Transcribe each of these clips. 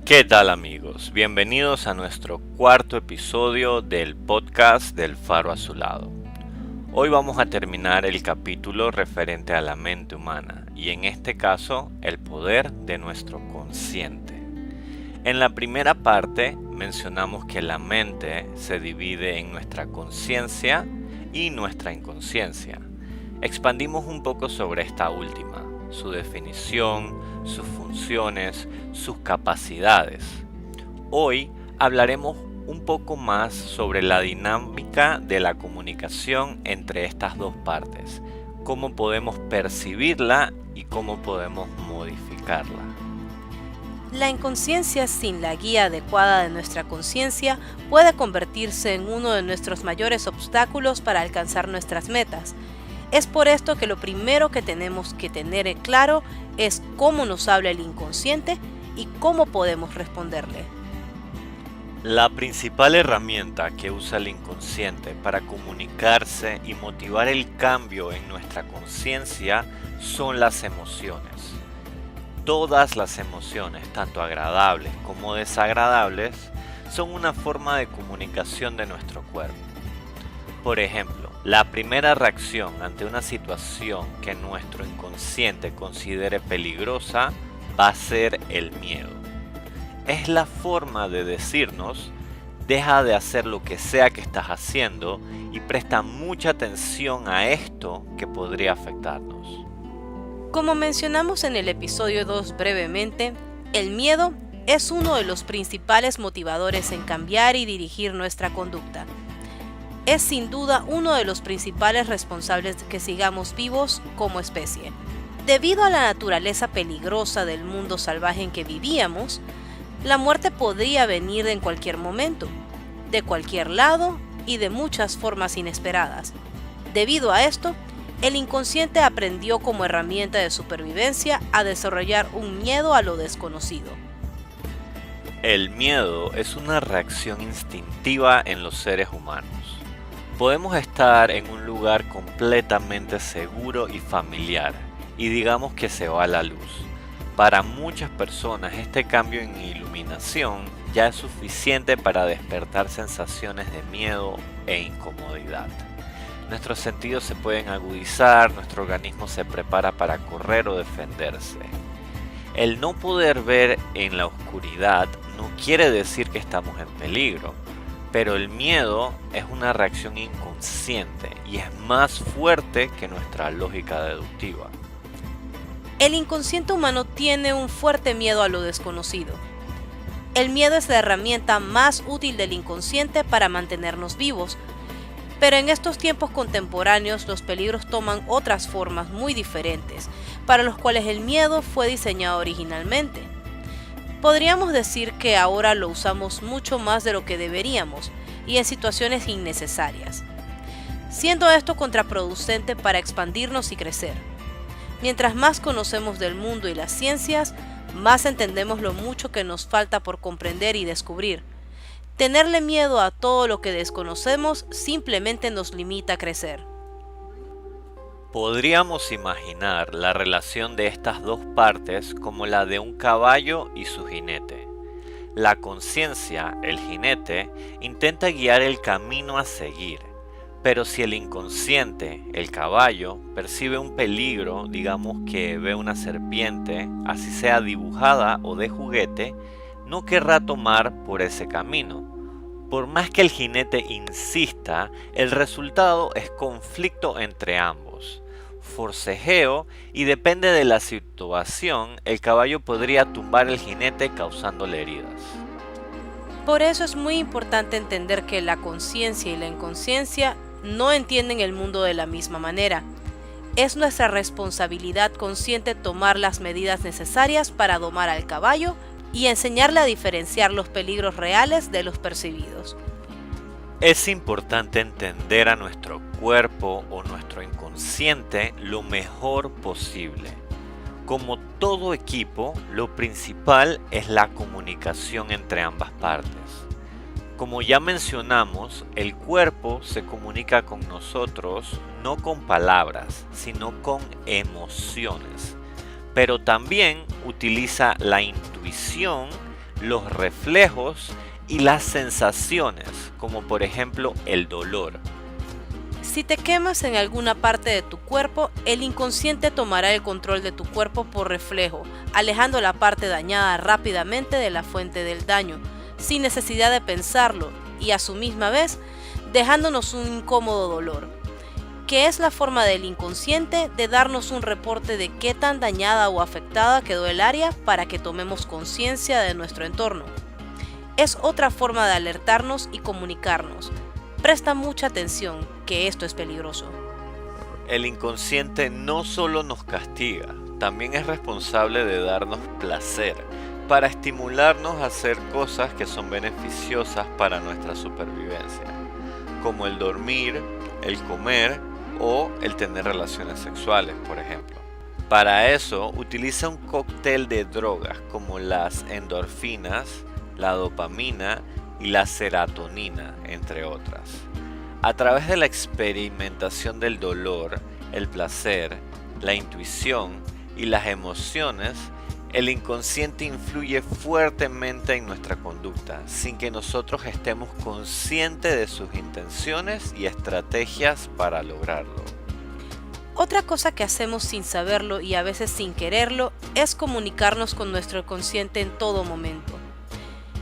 ¿Qué tal amigos? Bienvenidos a nuestro cuarto episodio del podcast del Faro Azulado. Hoy vamos a terminar el capítulo referente a la mente humana y en este caso el poder de nuestro consciente. En la primera parte mencionamos que la mente se divide en nuestra conciencia y nuestra inconsciencia. Expandimos un poco sobre esta última, su definición, sus funciones, sus capacidades. Hoy hablaremos un poco más sobre la dinámica de la comunicación entre estas dos partes, cómo podemos percibirla y cómo podemos modificarla. La inconsciencia sin la guía adecuada de nuestra conciencia puede convertirse en uno de nuestros mayores obstáculos para alcanzar nuestras metas. Es por esto que lo primero que tenemos que tener en claro es cómo nos habla el inconsciente y cómo podemos responderle. La principal herramienta que usa el inconsciente para comunicarse y motivar el cambio en nuestra conciencia son las emociones. Todas las emociones, tanto agradables como desagradables, son una forma de comunicación de nuestro cuerpo. Por ejemplo, la primera reacción ante una situación que nuestro inconsciente considere peligrosa va a ser el miedo. Es la forma de decirnos, deja de hacer lo que sea que estás haciendo y presta mucha atención a esto que podría afectarnos. Como mencionamos en el episodio 2 brevemente, el miedo es uno de los principales motivadores en cambiar y dirigir nuestra conducta. Es sin duda uno de los principales responsables de que sigamos vivos como especie. Debido a la naturaleza peligrosa del mundo salvaje en que vivíamos, la muerte podría venir en cualquier momento, de cualquier lado y de muchas formas inesperadas. Debido a esto, el inconsciente aprendió como herramienta de supervivencia a desarrollar un miedo a lo desconocido. El miedo es una reacción instintiva en los seres humanos. Podemos estar en un lugar completamente seguro y familiar y digamos que se va la luz. Para muchas personas este cambio en iluminación ya es suficiente para despertar sensaciones de miedo e incomodidad. Nuestros sentidos se pueden agudizar, nuestro organismo se prepara para correr o defenderse. El no poder ver en la oscuridad no quiere decir que estamos en peligro. Pero el miedo es una reacción inconsciente y es más fuerte que nuestra lógica deductiva. El inconsciente humano tiene un fuerte miedo a lo desconocido. El miedo es la herramienta más útil del inconsciente para mantenernos vivos, pero en estos tiempos contemporáneos los peligros toman otras formas muy diferentes, para los cuales el miedo fue diseñado originalmente. Podríamos decir que ahora lo usamos mucho más de lo que deberíamos y en situaciones innecesarias, siendo esto contraproducente para expandirnos y crecer. Mientras más conocemos del mundo y las ciencias, más entendemos lo mucho que nos falta por comprender y descubrir. Tenerle miedo a todo lo que desconocemos simplemente nos limita a crecer. Podríamos imaginar la relación de estas dos partes como la de un caballo y su jinete. La conciencia, el jinete, intenta guiar el camino a seguir, pero si el inconsciente, el caballo, percibe un peligro, digamos que ve una serpiente, así sea dibujada o de juguete, no querrá tomar por ese camino. Por más que el jinete insista, el resultado es conflicto entre ambos. Forcejeo y depende de la situación, el caballo podría tumbar el jinete causándole heridas. Por eso es muy importante entender que la conciencia y la inconsciencia no entienden el mundo de la misma manera. Es nuestra responsabilidad consciente tomar las medidas necesarias para domar al caballo y enseñarle a diferenciar los peligros reales de los percibidos. Es importante entender a nuestro cuerpo o nuestro inconsciente lo mejor posible. Como todo equipo, lo principal es la comunicación entre ambas partes. Como ya mencionamos, el cuerpo se comunica con nosotros no con palabras, sino con emociones. Pero también utiliza la intuición, los reflejos y las sensaciones, como por ejemplo el dolor. Si te quemas en alguna parte de tu cuerpo, el inconsciente tomará el control de tu cuerpo por reflejo, alejando la parte dañada rápidamente de la fuente del daño, sin necesidad de pensarlo, y a su misma vez, dejándonos un incómodo dolor, que es la forma del inconsciente de darnos un reporte de qué tan dañada o afectada quedó el área para que tomemos conciencia de nuestro entorno. Es otra forma de alertarnos y comunicarnos. Presta mucha atención, que esto es peligroso. El inconsciente no solo nos castiga, también es responsable de darnos placer, para estimularnos a hacer cosas que son beneficiosas para nuestra supervivencia, como el dormir, el comer o el tener relaciones sexuales, por ejemplo. Para eso utiliza un cóctel de drogas como las endorfinas, la dopamina y la serotonina, entre otras. A través de la experimentación del dolor, el placer, la intuición y las emociones, el inconsciente influye fuertemente en nuestra conducta, sin que nosotros estemos conscientes de sus intenciones y estrategias para lograrlo. Otra cosa que hacemos sin saberlo y a veces sin quererlo es comunicarnos con nuestro consciente en todo momento.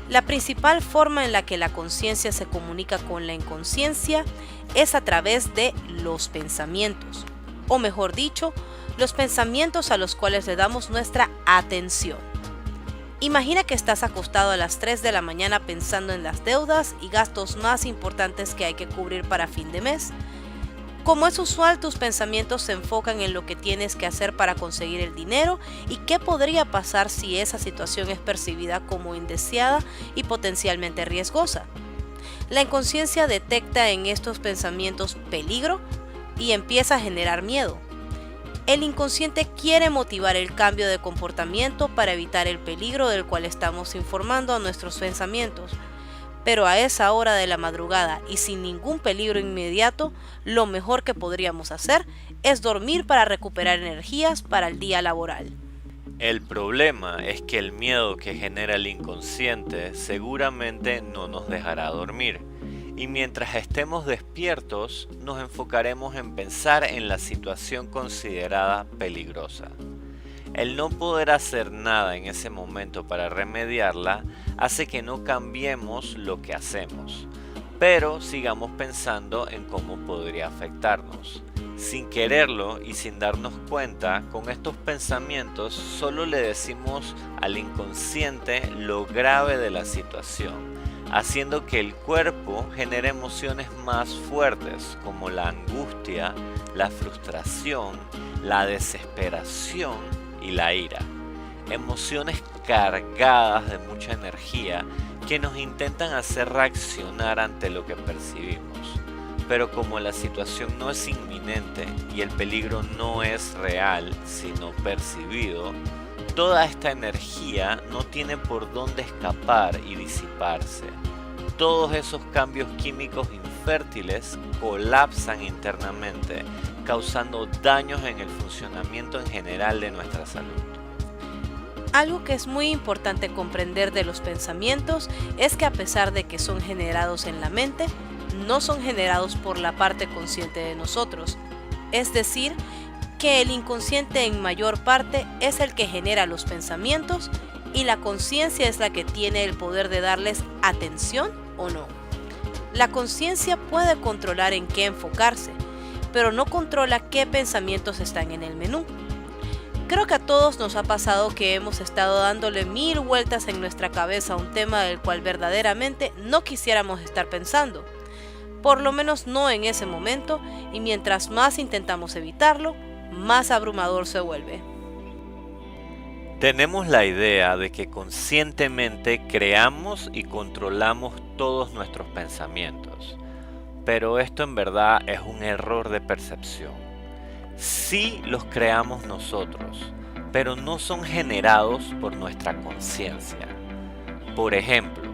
La principal forma en la que la conciencia se comunica con la inconsciencia es a través de los pensamientos, o mejor dicho, los pensamientos a los cuales le damos nuestra atención. Imagina que estás acostado a las 3 de la mañana pensando en las deudas y gastos más importantes que hay que cubrir para fin de mes. Como es usual, tus pensamientos se enfocan en lo que tienes que hacer para conseguir el dinero y qué podría pasar si esa situación es percibida como indeseada y potencialmente riesgosa. La inconsciencia detecta en estos pensamientos peligro y empieza a generar miedo. El inconsciente quiere motivar el cambio de comportamiento para evitar el peligro del cual estamos informando a nuestros pensamientos. Pero a esa hora de la madrugada y sin ningún peligro inmediato, lo mejor que podríamos hacer es dormir para recuperar energías para el día laboral. El problema es que el miedo que genera el inconsciente seguramente no nos dejará dormir, y mientras estemos despiertos nos enfocaremos en pensar en la situación considerada peligrosa. El no poder hacer nada en ese momento para remediarla hace que no cambiemos lo que hacemos, pero sigamos pensando en cómo podría afectarnos. Sin quererlo y sin darnos cuenta, con estos pensamientos solo le decimos al inconsciente lo grave de la situación, haciendo que el cuerpo genere emociones más fuertes como la angustia, la frustración, la desesperación y la ira. Emociones cargadas de mucha energía que nos intentan hacer reaccionar ante lo que percibimos. Pero como la situación no es inminente y el peligro no es real sino percibido, toda esta energía no tiene por dónde escapar y disiparse. Todos esos cambios químicos infértiles colapsan internamente, causando daños en el funcionamiento en general de nuestra salud. Algo que es muy importante comprender de los pensamientos es que a pesar de que son generados en la mente, no son generados por la parte consciente de nosotros. Es decir, que el inconsciente en mayor parte es el que genera los pensamientos y la conciencia es la que tiene el poder de darles atención o no. La conciencia puede controlar en qué enfocarse, pero no controla qué pensamientos están en el menú. Creo que a todos nos ha pasado que hemos estado dándole 1000 vueltas en nuestra cabeza a un tema del cual verdaderamente no quisiéramos estar pensando. Por lo menos no en ese momento, y mientras más intentamos evitarlo, más abrumador se vuelve. Tenemos la idea de que conscientemente creamos y controlamos todos nuestros pensamientos, pero esto en verdad es un error de percepción. Sí los creamos nosotros, pero no son generados por nuestra conciencia. Por ejemplo,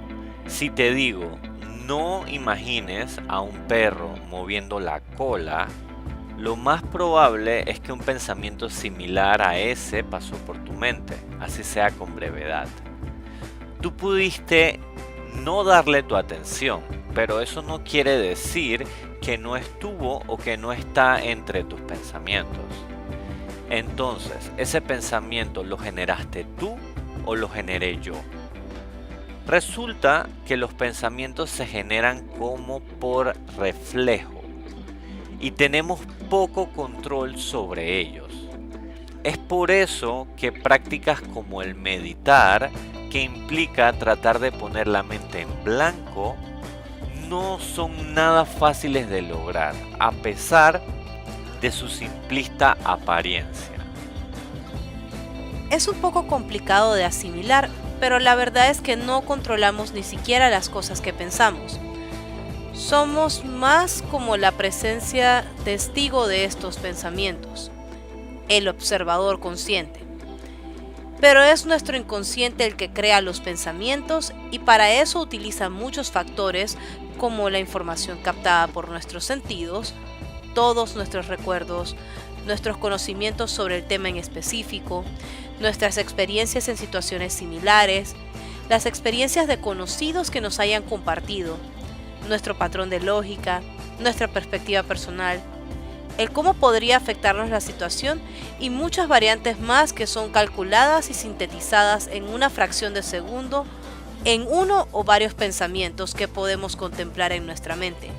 si te digo, no imagines a un perro moviendo la cola, lo más probable es que un pensamiento similar a ese pasó por tu mente, así sea con brevedad. Tú pudiste no darle tu atención, pero eso no quiere decir que no estuvo o que no está entre tus pensamientos. Entonces, ¿ese pensamiento lo generaste tú o lo generé yo? Resulta que los pensamientos se generan como por reflejo y tenemos poco control sobre ellos. Es por eso que prácticas como el meditar, que implica tratar de poner la mente en blanco, no son nada fáciles de lograr, a pesar de su simplista apariencia. Es un poco complicado de asimilar, pero la verdad es que no controlamos ni siquiera las cosas que pensamos. Somos más como la presencia testigo de estos pensamientos, el observador consciente. Pero es nuestro inconsciente el que crea los pensamientos y para eso utiliza muchos factores como la información captada por nuestros sentidos, todos nuestros recuerdos, nuestros conocimientos sobre el tema en específico, nuestras experiencias en situaciones similares, las experiencias de conocidos que nos hayan compartido, nuestro patrón de lógica, nuestra perspectiva personal, el cómo podría afectarnos la situación y muchas variantes más que son calculadas y sintetizadas en una fracción de segundo en uno o varios pensamientos que podemos contemplar en nuestra mente.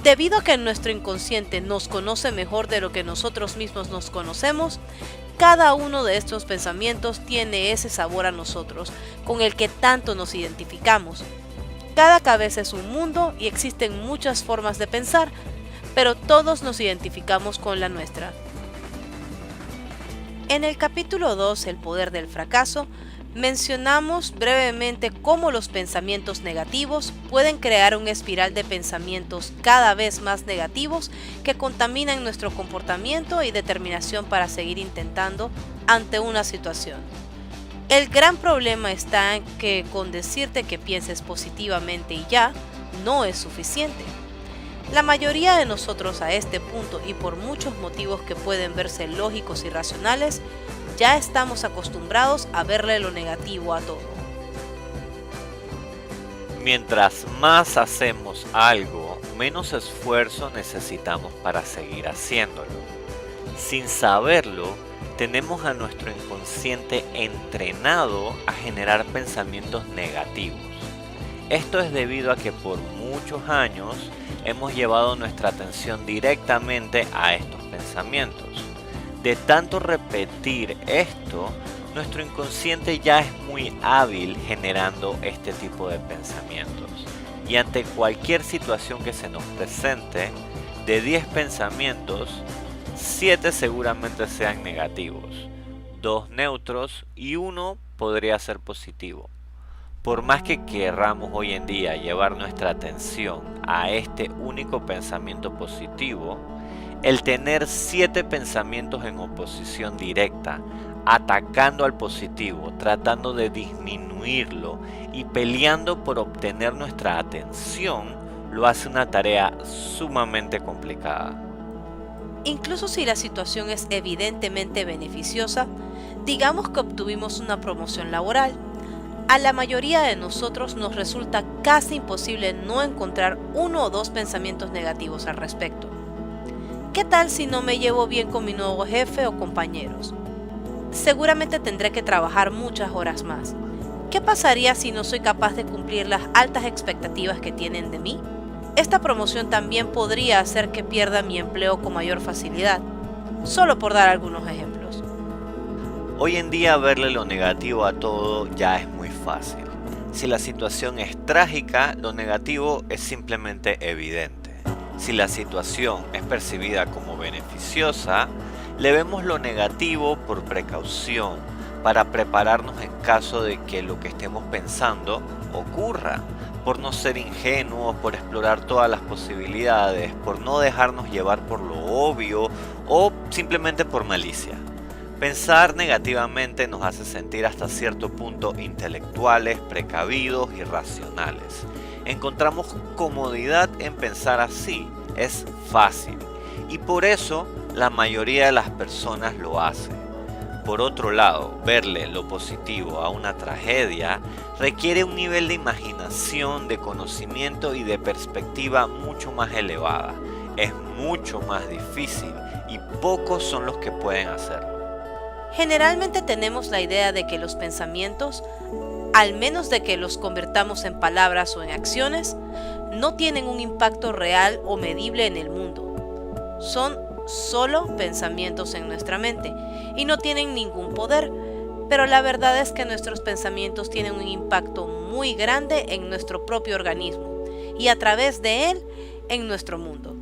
Debido a que nuestro inconsciente nos conoce mejor de lo que nosotros mismos nos conocemos, cada uno de estos pensamientos tiene ese sabor a nosotros, con el que tanto nos identificamos. Cada cabeza es un mundo y existen muchas formas de pensar, pero todos nos identificamos con la nuestra. En el capítulo 2, El poder del fracaso, mencionamos brevemente cómo los pensamientos negativos pueden crear una espiral de pensamientos cada vez más negativos que contaminan nuestro comportamiento y determinación para seguir intentando ante una situación. El gran problema está en que con decirte que pienses positivamente y ya, no es suficiente. La mayoría de nosotros a este punto y por muchos motivos que pueden verse lógicos y racionales, ya estamos acostumbrados a verle lo negativo a todo. Mientras más hacemos algo, menos esfuerzo necesitamos para seguir haciéndolo. Sin saberlo, tenemos a nuestro inconsciente entrenado a generar pensamientos negativos. Esto es debido a que por muchos años hemos llevado nuestra atención directamente a estos pensamientos. De tanto repetir esto, nuestro inconsciente ya es muy hábil generando este tipo de pensamientos. Y ante cualquier situación que se nos presente, de 10 pensamientos, 7 seguramente sean negativos, 2 neutros y 1 podría ser positivo. Por más que querramos hoy en día llevar nuestra atención a este único pensamiento positivo, el tener 7 pensamientos en oposición directa, atacando al positivo, tratando de disminuirlo y peleando por obtener nuestra atención, lo hace una tarea sumamente complicada. Incluso si la situación es evidentemente beneficiosa, digamos que obtuvimos una promoción laboral, a la mayoría de nosotros nos resulta casi imposible no encontrar 1 o 2 pensamientos negativos al respecto. ¿Qué tal si no me llevo bien con mi nuevo jefe o compañeros? Seguramente tendré que trabajar muchas horas más. ¿Qué pasaría si no soy capaz de cumplir las altas expectativas que tienen de mí? Esta promoción también podría hacer que pierda mi empleo con mayor facilidad, solo por dar algunos ejemplos. Hoy en día verle lo negativo a todo ya es muy fácil. Si la situación es trágica, lo negativo es simplemente evidente. Si la situación es percibida como beneficiosa, le vemos lo negativo por precaución, para prepararnos en caso de que lo que estemos pensando ocurra, por no ser ingenuos, por explorar todas las posibilidades, por no dejarnos llevar por lo obvio o simplemente por malicia. Pensar negativamente nos hace sentir hasta cierto punto intelectuales, precavidos y racionales. Encontramos comodidad en pensar así, es fácil y por eso la mayoría de las personas lo hacen. Por otro lado, verle lo positivo a una tragedia requiere un nivel de imaginación, de conocimiento y de perspectiva mucho más elevada. Es mucho más difícil y pocos son los que pueden hacerlo. Generalmente tenemos la idea de que los pensamientos, al menos de que los convirtamos en palabras o en acciones, no tienen un impacto real o medible en el mundo. Son solo pensamientos en nuestra mente y no tienen ningún poder, pero la verdad es que nuestros pensamientos tienen un impacto muy grande en nuestro propio organismo y a través de él en nuestro mundo.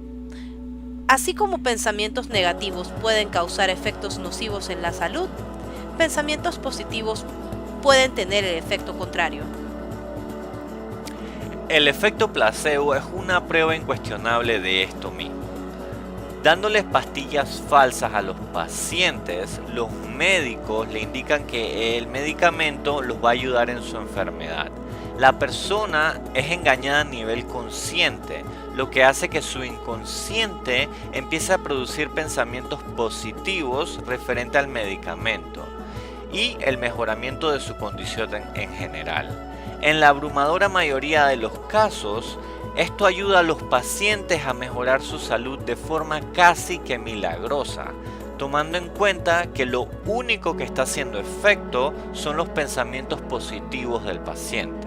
Así como pensamientos negativos pueden causar efectos nocivos en la salud, pensamientos positivos pueden tener el efecto contrario. El efecto placebo es una prueba incuestionable de esto mismo. Dándoles pastillas falsas a los pacientes, los médicos le indican que el medicamento los va a ayudar en su enfermedad. La persona es engañada a nivel consciente, lo que hace que su inconsciente empiece a producir pensamientos positivos referente al medicamento y el mejoramiento de su condición en general. En la abrumadora mayoría de los casos, esto ayuda a los pacientes a mejorar su salud de forma casi que milagrosa, tomando en cuenta que lo único que está haciendo efecto son los pensamientos positivos del paciente.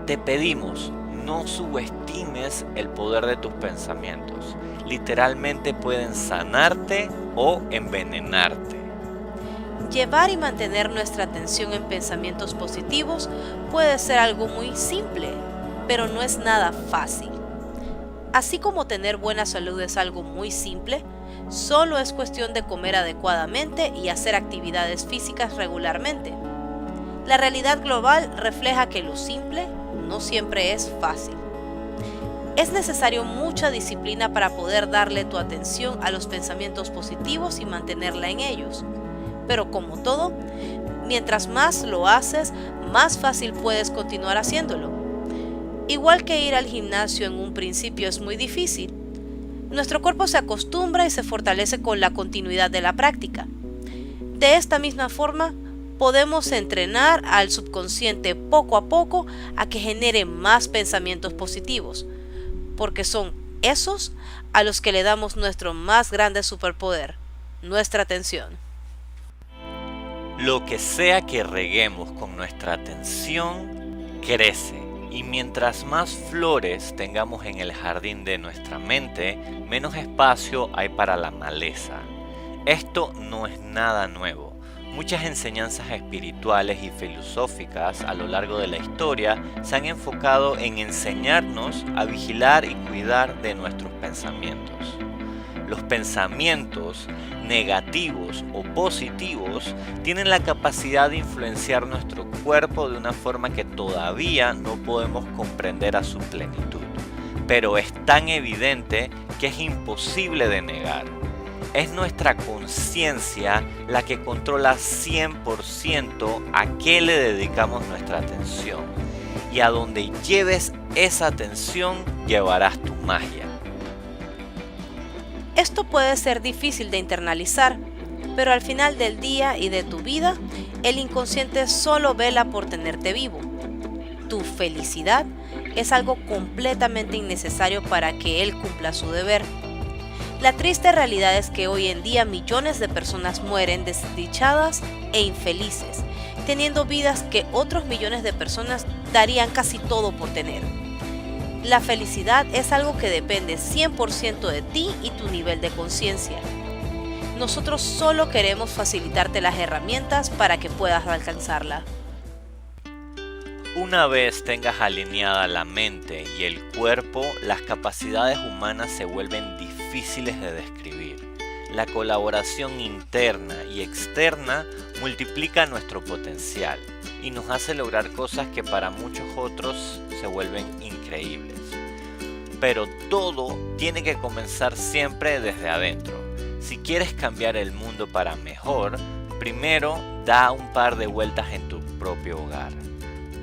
Te pedimos, no subestimes el poder de tus pensamientos. Literalmente pueden sanarte o envenenarte. Llevar y mantener nuestra atención en pensamientos positivos puede ser algo muy simple, pero no es nada fácil. Así como tener buena salud es algo muy simple, solo es cuestión de comer adecuadamente y hacer actividades físicas regularmente. La realidad global refleja que lo simple no siempre es fácil. Es necesario mucha disciplina para poder darle tu atención a los pensamientos positivos y mantenerla en ellos. Pero como todo, mientras más lo haces, más fácil puedes continuar haciéndolo. Igual que ir al gimnasio en un principio es muy difícil, nuestro cuerpo se acostumbra y se fortalece con la continuidad de la práctica. De esta misma forma, podemos entrenar al subconsciente poco a poco a que genere más pensamientos positivos, porque son esos a los que le damos nuestro más grande superpoder, nuestra atención. Lo que sea que reguemos con nuestra atención, crece. Y mientras más flores tengamos en el jardín de nuestra mente, menos espacio hay para la maleza. Esto no es nada nuevo. Muchas enseñanzas espirituales y filosóficas a lo largo de la historia se han enfocado en enseñarnos a vigilar y cuidar de nuestros pensamientos. Los pensamientos negativos o positivos tienen la capacidad de influenciar nuestro cuerpo de una forma que todavía no podemos comprender a su plenitud, pero es tan evidente que es imposible de negar. Es nuestra conciencia la que controla 100% a qué le dedicamos nuestra atención, y a donde lleves esa atención llevarás tu magia. Esto puede ser difícil de internalizar, pero al final del día y de tu vida, el inconsciente solo vela por tenerte vivo. Tu felicidad es algo completamente innecesario para que él cumpla su deber. La triste realidad es que hoy en día millones de personas mueren desdichadas e infelices, teniendo vidas que otros millones de personas darían casi todo por tener. La felicidad es algo que depende 100% de ti y tu nivel de conciencia. Nosotros solo queremos facilitarte las herramientas para que puedas alcanzarla. Una vez tengas alineada la mente y el cuerpo, las capacidades humanas se vuelven difíciles de describir. La colaboración interna y externa multiplica nuestro potencial y nos hace lograr cosas que para muchos otros se vuelven increíbles. Pero todo tiene que comenzar siempre desde adentro. Si quieres cambiar el mundo para mejor, primero da un par de vueltas en tu propio hogar.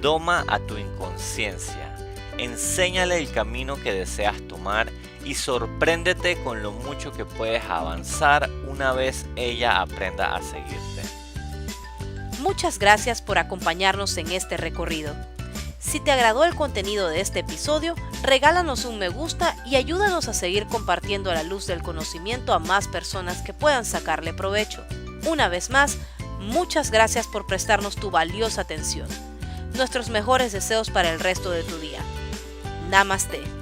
Doma a tu inconsciencia, enséñale el camino que deseas tomar y sorpréndete con lo mucho que puedes avanzar una vez ella aprenda a seguirte. Muchas gracias por acompañarnos en este recorrido. Si te agradó el contenido de este episodio, regálanos un me gusta y ayúdanos a seguir compartiendo la luz del conocimiento a más personas que puedan sacarle provecho. Una vez más, muchas gracias por prestarnos tu valiosa atención. Nuestros mejores deseos para el resto de tu día. Namaste.